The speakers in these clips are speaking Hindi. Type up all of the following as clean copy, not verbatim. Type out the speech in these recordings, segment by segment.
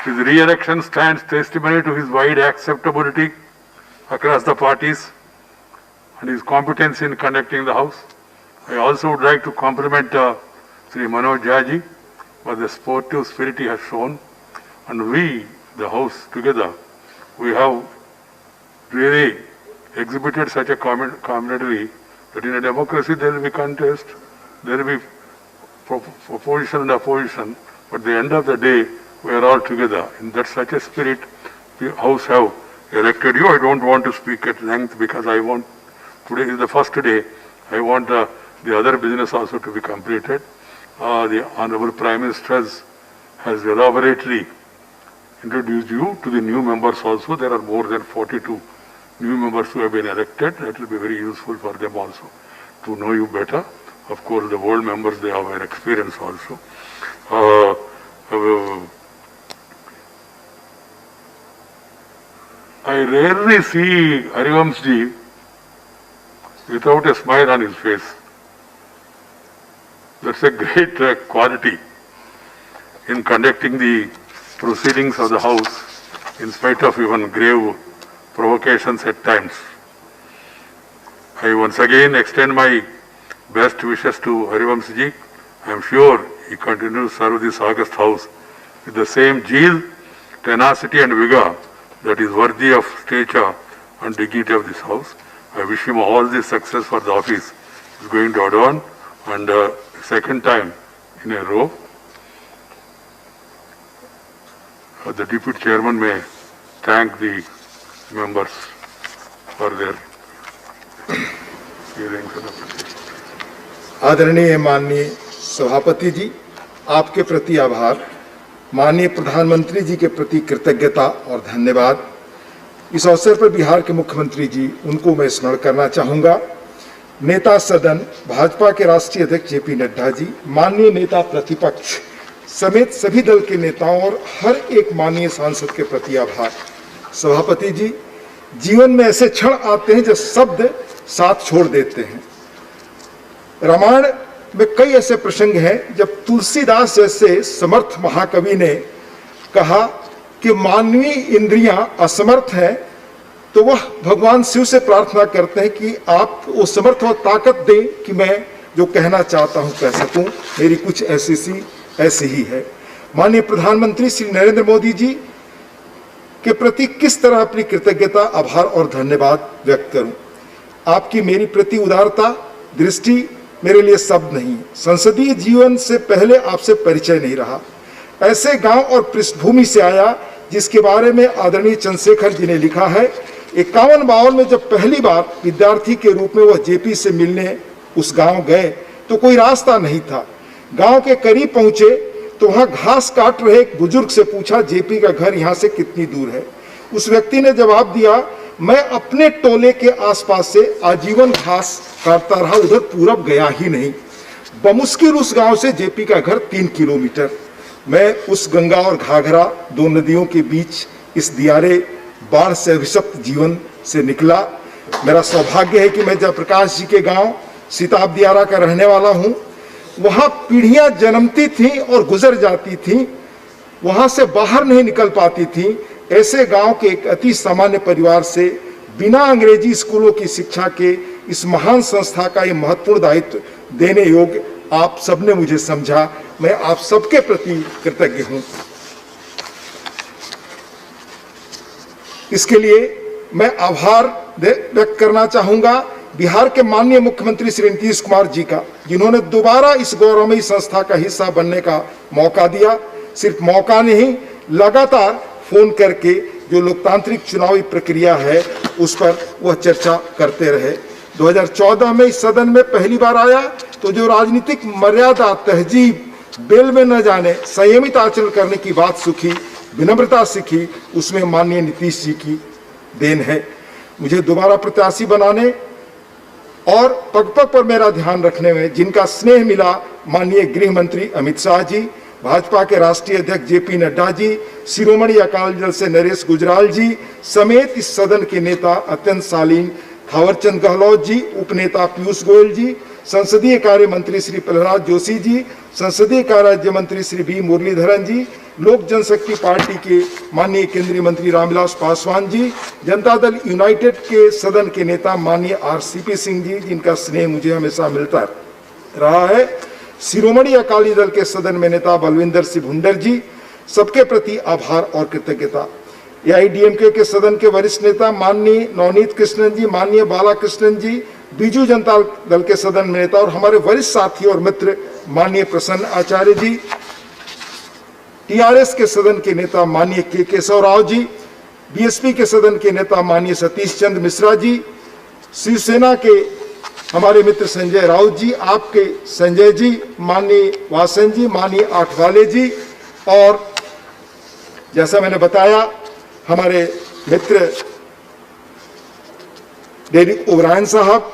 His re-election stands testimony to his wide acceptability across the parties and his competence in conducting the House. I also would like to compliment Sri Manoj Jha for the sportive spirit he has shown, and we, the House together, we have really exhibited such a camaraderie that in a democracy there will be contest, there will be opposition and opposition, but at the end of the day we are all together. In that such a spirit, the House have elected you. I don't want to speak at length because I want, today is the first day, I want the other business also to be completed. The Honorable Prime Minister has elaborately introduced you to the new members also. There are more than 42 new members who have been elected. That will be very useful for them also to know you better. Of course, the old members, they have an experience also. I rarely see Harivamsji without a smile on his face. That's a great quality in conducting the proceedings of the House in spite of even grave provocations at times. I once again extend my best wishes to Harivamsji. I am sure he continues to serve this august House with the same zeal, tenacity and vigor that is worthy of stature and dignity of this House. I wish him all the success for the office he is going to adorn, and second time in a row. The Deputy Chairman may thank the members for their feelings and appreciation. आदरणीय माननीय सभापति जी, आपके प्रति आभार, माननीय प्रधानमंत्री जी के प्रति कृतज्ञता और धन्यवाद। इस अवसर पर बिहार के मुख्यमंत्री जी, उनको मैं स्मरण करना चाहूँगा। नेता सदन भाजपा के राष्ट्रीय अध्यक्ष जेपी नड्डा जी, माननीय नेता प्रतिपक्ष समेत सभी दल के नेताओं और हर एक माननीय सांसद के प्रति आभार। सभापति जी, जीवन में ऐसे क्षण आते हैं जो शब्द साथ छोड़ देते हैं। रामायण में कई ऐसे प्रसंग हैं जब तुलसीदास जैसे समर्थ महाकवि ने कहा कि मानवीय इंद्रियां असमर्थ हैं, तो वह भगवान शिव से प्रार्थना करते हैं कि आप वो समर्थ और ताकत दें कि मैं जो कहना चाहता हूं कह सकूं। मेरी कुछ ऐसी ही है। माननीय प्रधानमंत्री श्री नरेंद्र मोदी जी के प्रति किस तरह अपनी कृतज्ञता, आभार और धन्यवाद व्यक्त करूं। आपकी मेरी प्रति उदारता, दृष्टि मेरे लिए शब्द नहीं। संसदीय जीवन से पहले आपसे परिचय नहीं रहा। ऐसे गांव और पृष्ठभूमि से आया जिसके बारे में आदरणीय चंद्रशेखर जी ने लिखा है। 51-52 में जब पहली बार विद्यार्थी के रूप में वह जेपी से मिलने उस गांव गए तो कोई रास्ता नहीं था। गांव के करीब पहुंचे तो वहां घास काट रहे एक बुजुर्ग से पूछा, जेपी का घर यहां से कितनी दूर है? उस व्यक्ति ने जवाब दिया, मैं अपने टोले के आसपास से आजीवन घास काटता रहा, उधर पूरब गया ही नहीं। बमुश्किल उस गांव से जेपी का घर 3 किलोमीटर। मैं उस गंगा और घाघरा, दो नदियों के बीच इस दियारे बाढ़ से अभिशप्त जीवन से निकला। मेरा सौभाग्य है कि मैं जयप्रकाश जी के गांव सिताब दियारा का रहने वाला हूं। वहां पीढ़ियां जन्मती थी और गुजर जाती थी, वहां से बाहर नहीं निकल पाती थी। ऐसे गांव के एक अति सामान्य परिवार से बिना अंग्रेजी स्कूलों की शिक्षा के इस महान संस्था का ये महत्वपूर्ण दायित्व देने योग्य आप सबने मुझे समझा। मैं आप सबके प्रति कृतज्ञ हूं। इसके लिए मैं आभार व्यक्त करना चाहूंगा बिहार के माननीय मुख्यमंत्री श्री नीतीश कुमार जी का, जिन्होंने दोबारा इस गौरवमयी संस्था का हिस्सा बनने का मौका दिया। सिर्फ मौका नहीं, लगातार फोन करके जो लोकतांत्रिक चुनावी प्रक्रिया है उस पर वह चर्चा करते रहे। 2014 में इस सदन में पहली बार आया तो जो राजनीतिक मर्यादा, तहजीब, बेल में न जाने, संयमित आचरण करने की बात सीखी, विनम्रता सीखी, उसमें माननीय नीतीश जी की देन है। मुझे दोबारा प्रत्याशी बनाने और पग पग पर मेरा ध्यान रखने में जिनका स्नेह मिला, माननीय गृह मंत्री अमित शाह जी, भाजपा के राष्ट्रीय अध्यक्ष जेपी नड्डा जी, शिरोमणि अकाली दल से नरेश गुजराल जी समेत इस सदन के नेता अत्यंत शालीन थावरचंद गहलोत जी, उपनेता पीयूष गोयल जी, संसदीय कार्य मंत्री श्री प्रहलाद जोशी जी, संसदीय कार्य राज्य मंत्री श्री वी मुरलीधरन जी, लोक जनशक्ति पार्टी के माननीय केंद्रीय मंत्री रामविलास पासवान जी, जनता दल यूनाइटेड के सदन के नेता माननीय आरसीपी सिंह जी, जिनका स्नेह मुझे हमेशा मिलता रहा है, शिरोमणि अकाली दल के सदन में नेता बलविंदर सिंह भुंडर जी, सबके प्रति आभार और कृतज्ञता। एआईडीएमके के सदन के वरिष्ठ नेता माननीय नवनीत कृष्णन जी, माननीय बालाकृष्णन जी, बीजू जनता दल के सदन में नेता और हमारे वरिष्ठ साथी और मित्र माननीय प्रसन्न आचार्य जी, टीआरएस के सदन के नेता माननीय के केशव राव जी, बीएसपी के सदन के नेता माननीय सतीश चंद्र मिश्रा जी, शिवसेना के हमारे मित्र संजय राउत जी, आपके संजय जी, माननीय वासन जी, माननीय आठवाले जी, और जैसा मैंने बताया हमारे मित्र डेरिक ओब्रायन साहब,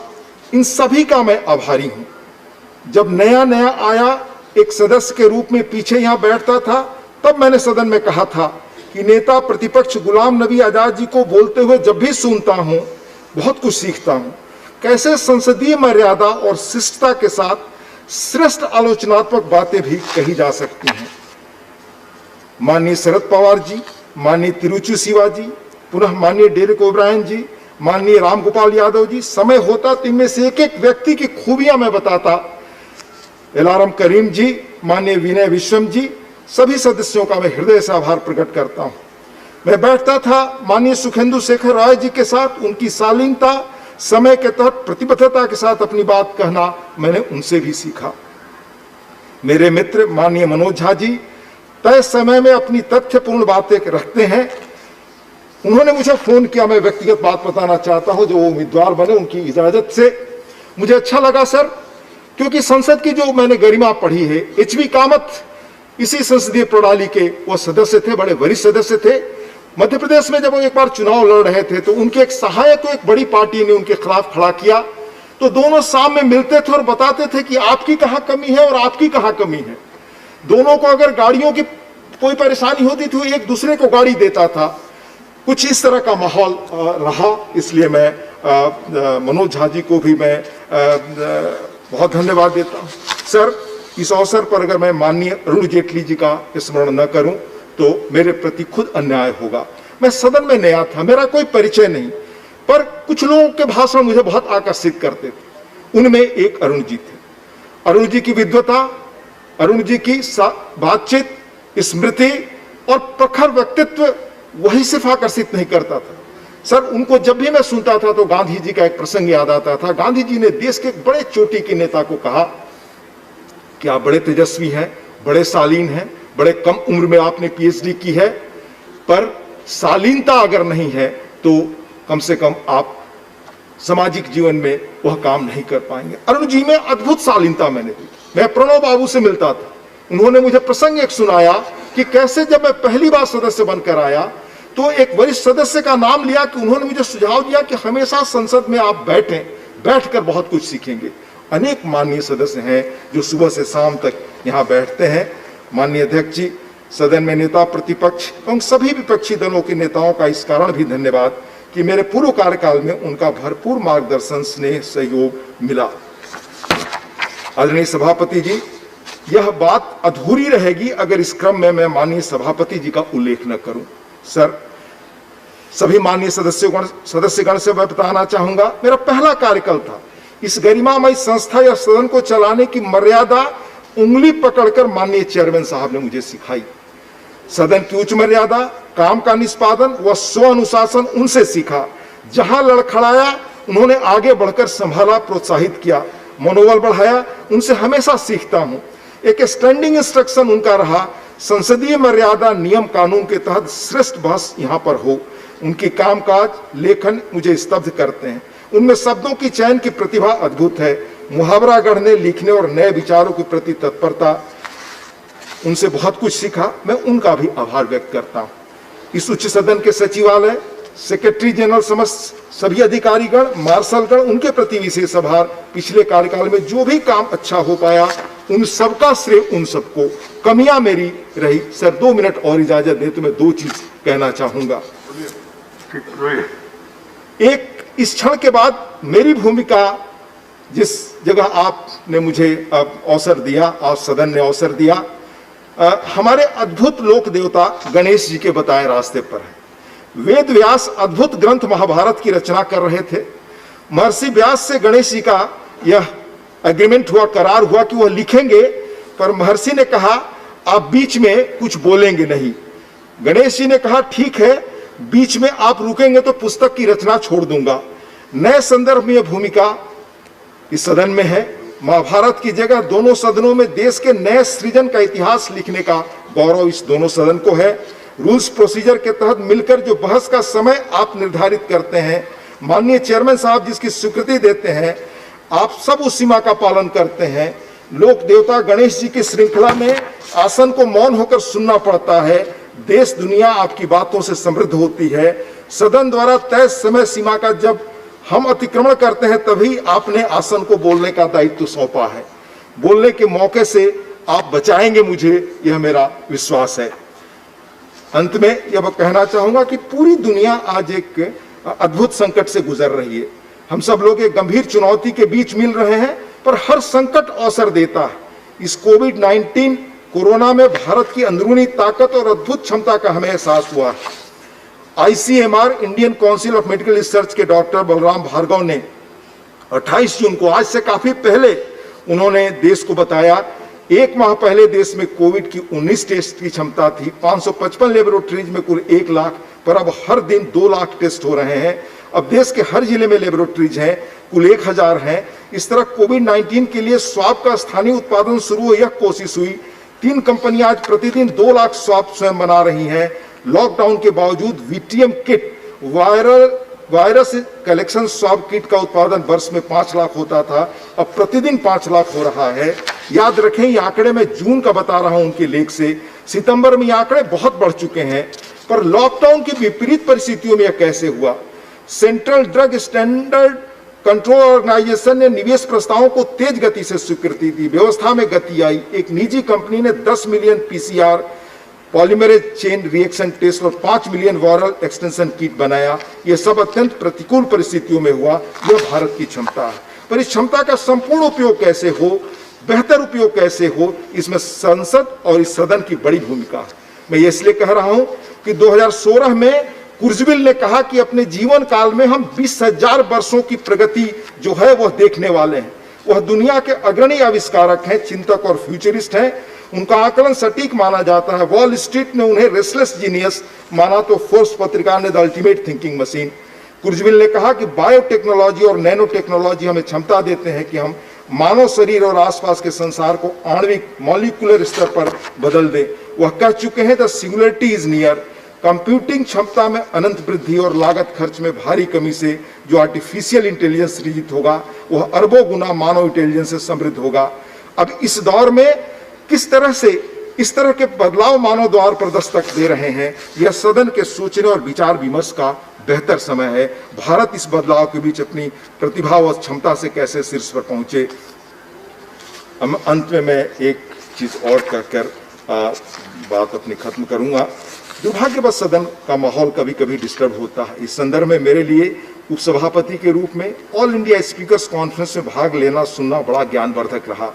इन सभी का मैं आभारी हूं। जब नया नया आया एक सदस्य के रूप में पीछे यहां बैठता था, तब मैंने सदन में कहा था कि नेता प्रतिपक्ष गुलाम नबी आजाद जी को बोलते हुए जब भी सुनता हूं बहुत कुछ सीखता हूं। कैसे संसदीय मर्यादा और शिष्टता के साथ श्रेष्ठ आलोचनात्मक बातें भी कही जा सकती हैं। माननीय शरद पवार जी, माननीय तिरुचि शिवा जी, पुनः माननीय डेरिक ओब्रायन जी, माननीय रामगोपाल यादव जी, समय होता तो इनमें से एक एक व्यक्ति की खूबियां मैं बताता। एलाराम करीम जी, माननीय विनय विश्वम जी, सभी सदस्यों का मैं हृदय से आभार प्रकट करता हूं। मैं बैठता था माननीय सुखेंदु शेखर राय जी के साथ, उनकी शालीनता, समय के तहत प्रतिबद्धता के साथ अपनी बात कहना मैंने उनसे भी सीखा। मेरे मित्र माननीय मनोज झा जी तय समय में अपनी तथ्यपूर्ण बातें रखते हैं। उन्होंने मुझे फोन किया, मैं व्यक्तिगत बात बताना चाहता हूं, जो उम्मीदवार बने उनकी इजाजत से। मुझे अच्छा लगा सर, क्योंकि संसद की जो मैंने गरिमा पढ़ी है, एचबी कामत इसी संसदीय प्रणाली के वो सदस्य थे, बड़े वरिष्ठ सदस्य थे। मध्य प्रदेश में जब वो एक बार चुनाव लड़ रहे थे तो उनके एक सहायक को एक बड़ी पार्टी ने उनके खिलाफ खड़ा किया, तो दोनों शाम में मिलते थे और बताते थे कि आपकी कहां कमी है और आपकी कहां कमी है। दोनों को अगर गाड़ियों की कोई परेशानी होती थी, एक दूसरे को गाड़ी देता था। कुछ इस तरह का माहौल रहा, इसलिए मैं मनोज झा जी को भी मैं बहुत धन्यवाद देता हूं। सर, इस अवसर पर अगर मैं माननीय अरुण जेटली जी का स्मरण न करूं तो मेरे प्रति खुद अन्याय होगा। मैं सदन में नया था, मेरा कोई परिचय नहीं, पर कुछ लोगों के भाषण मुझे बहुत आकर्षित करते थे। उनमें एक अरुण जी थे। अरुण जी की विद्वता, अरुण जी की बातचीत, स्मृति और प्रखर व्यक्तित्व वही सिर्फ आकर्षित नहीं करता था सर, उनको जब भी मैं सुनता था तो गांधी जी का एक प्रसंग याद आता था। गांधी जी ने देश के एक बड़े चोटी के नेता को कहा कि आप बड़े तेजस्वी हैं, बड़े शालीन हैं, बड़े कम उम्र में आपने पीएचडी की है, पर शालीनता अगर नहीं है तो कम से कम आप सामाजिक जीवन में वह काम नहीं कर पाएंगे। अरुण जी में अद्भुत शालीनता मैंने दी। मैं प्रणव बाबू से मिलता था, उन्होंने मुझे प्रसंग एक सुनाया कि कैसे जब मैं पहली बार सदस्य बनकर आया तो एक वरिष्ठ सदस्य का नाम लिया कि उन्होंने मुझे सुझाव दिया कि हमेशा संसद में आप बैठें, बैठकर बहुत कुछ सीखेंगे। अनेक माननीय सदस्य हैं जो सुबह से शाम तक यहाँ बैठते हैं। माननीय अध्यक्ष जी, सदन में नेता प्रतिपक्ष एवं सभी विपक्षी दलों के नेताओं का इस कारण भी धन्यवाद कि मेरे पूर्व कार्यकाल में उनका भरपूर मार्गदर्शन, स्नेह, सहयोग मिला। आदरणीय सभापति जी, यह बात अधूरी रहेगी अगर इस क्रम में मैं माननीय सभापति जी का उल्लेख न करूं। सर, सभी माननीय सदस्यगण से मैं बताना चाहूंगा, मेरा पहला कार्यकाल था। इस गरिमामय संस्था या सदन को चलाने की मर्यादा उंगली पकड़कर माननीय चेयरमैन साहब ने मुझे सिखाई। सदन की उच्च मर्यादा, काम का निष्पादन व स्व अनुशासन उनसे सीखा। जहां लड़खड़ाया उन्होंने आगे बढ़कर संभाला, प्रोत्साहित किया, मनोबल बढ़ाया। उनसे हमेशा सीखता हूं। एक स्टैंडिंग इंस्ट्रक्शन उनका रहा, संसदीय मर्यादा, नियम कानून के तहत श्रेष्ठ बहस यहां पर हो। उनकी कामकाज, लेखन मुझे स्तब्ध करते हैं। उनमें शब्दों की चयन की प्रतिभा अद्भुत है। मुहावरा गढ़ने, लिखने और नए विचारों के प्रति तत्परता, उनसे बहुत कुछ सीखा। मैं उनका भी आभार व्यक्त करता हूं। इस उच्च सदन के सचिवालय, सेक्रेटरी जनरल समस्त सभी अधिकारीगण, मार्शलगण, उनके प्रति विशेष आभार। पिछले कार्यकाल में जो भी काम अच्छा हो पाया उन सबका श्रेय उन सबको। कमियां मेरी रही। सर, 2 मिनट और इजाजत दे तो मैं 2 चीज कहना चाहूंगा। एक, इस क्षण के बाद मेरी भूमिका, जिस जगह आपने मुझे अवसर दिया, आप सदन ने अवसर दिया, हमारे अद्भुत लोक देवता गणेश जी के बताए रास्ते पर है। वेद व्यास अद्भुत ग्रंथ महाभारत की रचना कर रहे थे। महर्षि व्यास से गणेश जी का यह एग्रीमेंट हुआ, करार हुआ कि वह लिखेंगे, पर महर्षि ने कहा आप बीच में कुछ बोलेंगे नहीं। गणेश जी ने कहा ठीक है, बीच में आप रुकेंगे तो पुस्तक की रचना छोड़ दूंगा। नए संदर्भ में यह भूमिका इस सदन में है। महाभारत की जगह दोनों सदनों में देश के नए सृजन का इतिहास लिखने का गौरव इस दोनों सदन को है। रूल्स प्रोसीजर के तहत मिलकर जो बहस का समय आप निर्धारित करते हैं, माननीय चेयरमैन साहब जिसकी स्वीकृति देते हैं, आप सब उस सीमा का पालन करते हैं। लोक देवता गणेश जी की श्रृंखला में आसन को मौन होकर सुनना पड़ता है। देश दुनिया आपकी बातों से समृद्ध होती है। सदन द्वारा तय समय सीमा का जब हम अतिक्रमण करते हैं तभी आपने आसन को बोलने का दायित्व सौंपा है। बोलने के मौके से आप बचाएंगे मुझे, यह मेरा विश्वास है। अंत में यह कहना चाहूंगा कि पूरी दुनिया आज एक अद्भुत संकट से गुजर रही है। हम सब लोग एक गंभीर चुनौती के बीच मिल रहे हैं, पर हर संकट अवसर देता है। इस कोविड-19 कोरोना में भारत की अंदरूनी ताकत और अद्भुत क्षमता का हमें एहसास हुआ है। ICMR Indian council of medical research के डॉक्टर बलराम भार्गव ने 28 जून को, आज से काफी पहले, उन्होंने देश को बताया, एक माह पहले देश में कोविड की 19 टेस्ट की क्षमता थी, 555 लेबोरेटरीज में कुल 1 लाख, पर अब हर दिन 2 लाख टेस्ट हो रहे हैं। अब देश के हर जिले में लेबोरेटरीज हैं, कुल 1000 हैं। इस तरह कोविड-19 के लिए स्वाब का स्थानीय उत्पादन शुरू हो, यह कोशिश हुई। 3 कंपनियां आज प्रतिदिन 2 लाख स्वाब स्वयं बना रही हैं। लॉकडाउन के बावजूद VTM kit, virus collection swab kit का उत्पादन वर्ष में 5 लाख होता था, अब प्रतिदिन 5 लाख हो रहा है। याद रखें, ये आंकड़े मैं जून का बता रहा हूं उनके लेख से। सितंबर में ये आंकड़े बहुत बढ़ चुके हैं। पर लॉकडाउन की विपरीत परिस्थितियों में यह कैसे हुआ? Central drug standard control organisation ने निवेश प्रस्तावों को तेज गति से स्वीकृति दी, व्यवस्था में गति आई। एक निजी कंपनी ने 10 million PCR polymerase chain reaction test और 5 मिलियन वायरल एक्सटेंशन किट बनाया। यह सब अत्यंत प्रतिकूल परिस्थितियों में हुआ। यह भारत की क्षमता है, पर इस क्षमता का संपूर्ण उपयोग कैसे हो, बेहतर उपयोग कैसे हो, इसमें संसद और इस सदन की बड़ी भूमिका है। मैं ये इसलिए कह रहा हूं कि 2016 में कुर्जविल ने कहा कि अपने जीवन काल में हम 20,000 वर्षों की प्रगति जो है वह देखने वाले हैं। वह दुनिया के अग्रणी आविष्कारक हैं, चिंतक और फ्यूचरिस्ट हैं। उनका आकलन सटीक माना जाता है। वॉल स्ट्रीट ने उन्हें रेस्टलेस जीनियस माना तो फोर्ब्स पत्रिका ने द अल्टीमेट थिंकिंग मशीन। कुर्जविल ने कहा कि बायोटेक्नोलॉजी और नैनो टेक्नोलॉजी हमें क्षमता देते हैं कि हम मानव शरीर और आसपास के संसार को आणविक मॉलिक्यूलर स्तर पर बदल दें। वह कह चुके हैं the singularity is near. Computing क्षमता में अनंत वृद्धि और लागत खर्च में भारी कमी से जो आर्टिफिशियल इंटेलिजेंस सृजित होगा वह अरबों गुना मानव इंटेलिजेंस से समृद्ध होगा। अब इस दौर में किस तरह से इस तरह के बदलाव मानव द्वार पर दस्तक दे रहे हैं, यह सदन के सोचने और विचार विमर्श का बेहतर समय है। भारत इस बदलाव के बीच अपनी प्रतिभा और क्षमता से कैसे शीर्ष पर पहुंचे। अंत में मैं एक चीज और कहकर बात अपनी खत्म करूंगा। दुर्भाग्यवश सदन का माहौल कभी कभी डिस्टर्ब होता है। इस संदर्भ में मेरे लिए उपसभापति के रूप में ऑल इंडिया स्पीकर्स कॉन्फ्रेंस में भाग लेना सुनना बड़ा ज्ञानवर्धक रहा।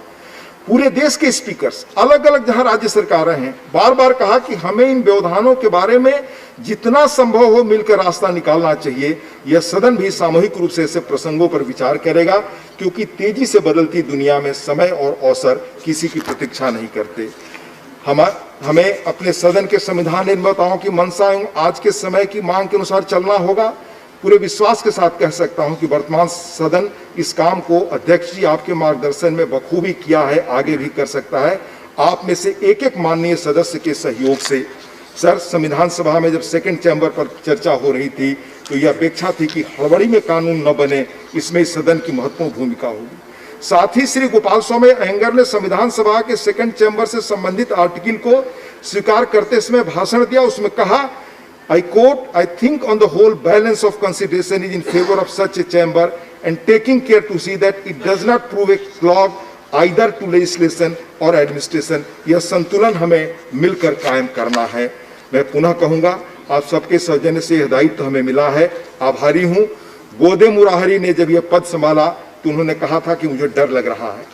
पूरे देश के स्पीकर्स, अलग अलग जहां राज्य सरकारें हैं, बार बार कहा कि हमें इन व्यवधानों के बारे में जितना संभव हो मिलकर रास्ता निकालना चाहिए। यह सदन भी सामूहिक रूप से ऐसे प्रसंगों पर विचार करेगा, क्योंकि तेजी से बदलती दुनिया में समय और अवसर किसी की प्रतीक्षा नहीं करते। हमें अपने सदन के संविधान निर्माताओं की मंशा एवं आज के समय की मांग के अनुसार चलना होगा। पूरे विश्वास के साथ कह सकता हूं कि वर्तमान सदन इस काम को अध्यक्ष जी आपके मार्गदर्शन में बखूबी किया है, आगे भी कर सकता है। आप में से एक एक माननीय सदस्य के सहयोग से। सर, संविधान सभा में जब सेकंड चैम्बर पर चर्चा हो रही थी तो यह अपेक्षा थी कि हड़बड़ी में कानून न बने, इसमें इस सदन की महत्वपूर्ण भूमिका होगी। साथ ही श्री गोपाल स्वामी अयंगर ने संविधान सभा के सेकंड चैम्बर से संबंधित आर्टिकल को स्वीकार करते समय भाषण दिया। उसमें कहा, I quote, I think on the whole balance of consideration is in favor of such a chamber and taking care to see that it does not prove a clog either to legislation or administration। यह संतुलन हमें मिलकर कायम करना है। मैं पुनः कहूंगा, आप सबके सौजन्य से यह दायित्व हमें मिला है, आभारी हूं। गोदे मुरारी ने जब यह पद संभाला तो उन्होंने कहा था कि मुझे डर लग रहा है।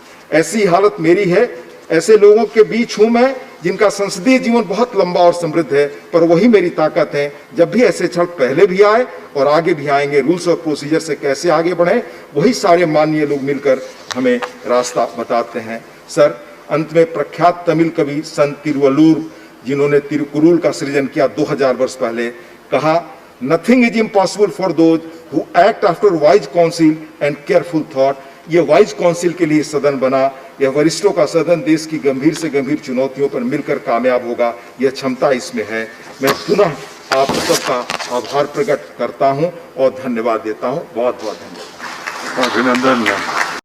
ऐसी हालत मेरी है। ऐसे लोगों के बीच हूं मैं जिनका संसदीय जीवन बहुत लंबा और समृद्ध है, पर वही मेरी ताकत है। जब भी ऐसे क्षण पहले भी आए और आगे भी आएंगे, रूल्स और प्रोसीजर से कैसे आगे बढ़े, वही सारे माननीय लोग मिलकर हमें रास्ता बताते हैं। सर, अंत में प्रख्यात तमिल कवि संत तिरुवल्लुर, जिन्होंने तिरुकुरुल का सृजन किया 2000 वर्ष पहले, कहा, nothing is impossible for those who act after wise council and careful thought. ये वाइज काउंसिल के लिए सदन बना, यह वरिष्ठों का सदन देश की गंभीर से गंभीर चुनौतियों पर मिलकर कामयाब होगा, यह क्षमता इसमें है। मैं पुनः आप सबका आभार प्रकट करता हूं और धन्यवाद देता हूं। बहुत बहुत धन्यवाद। अभिनंदन।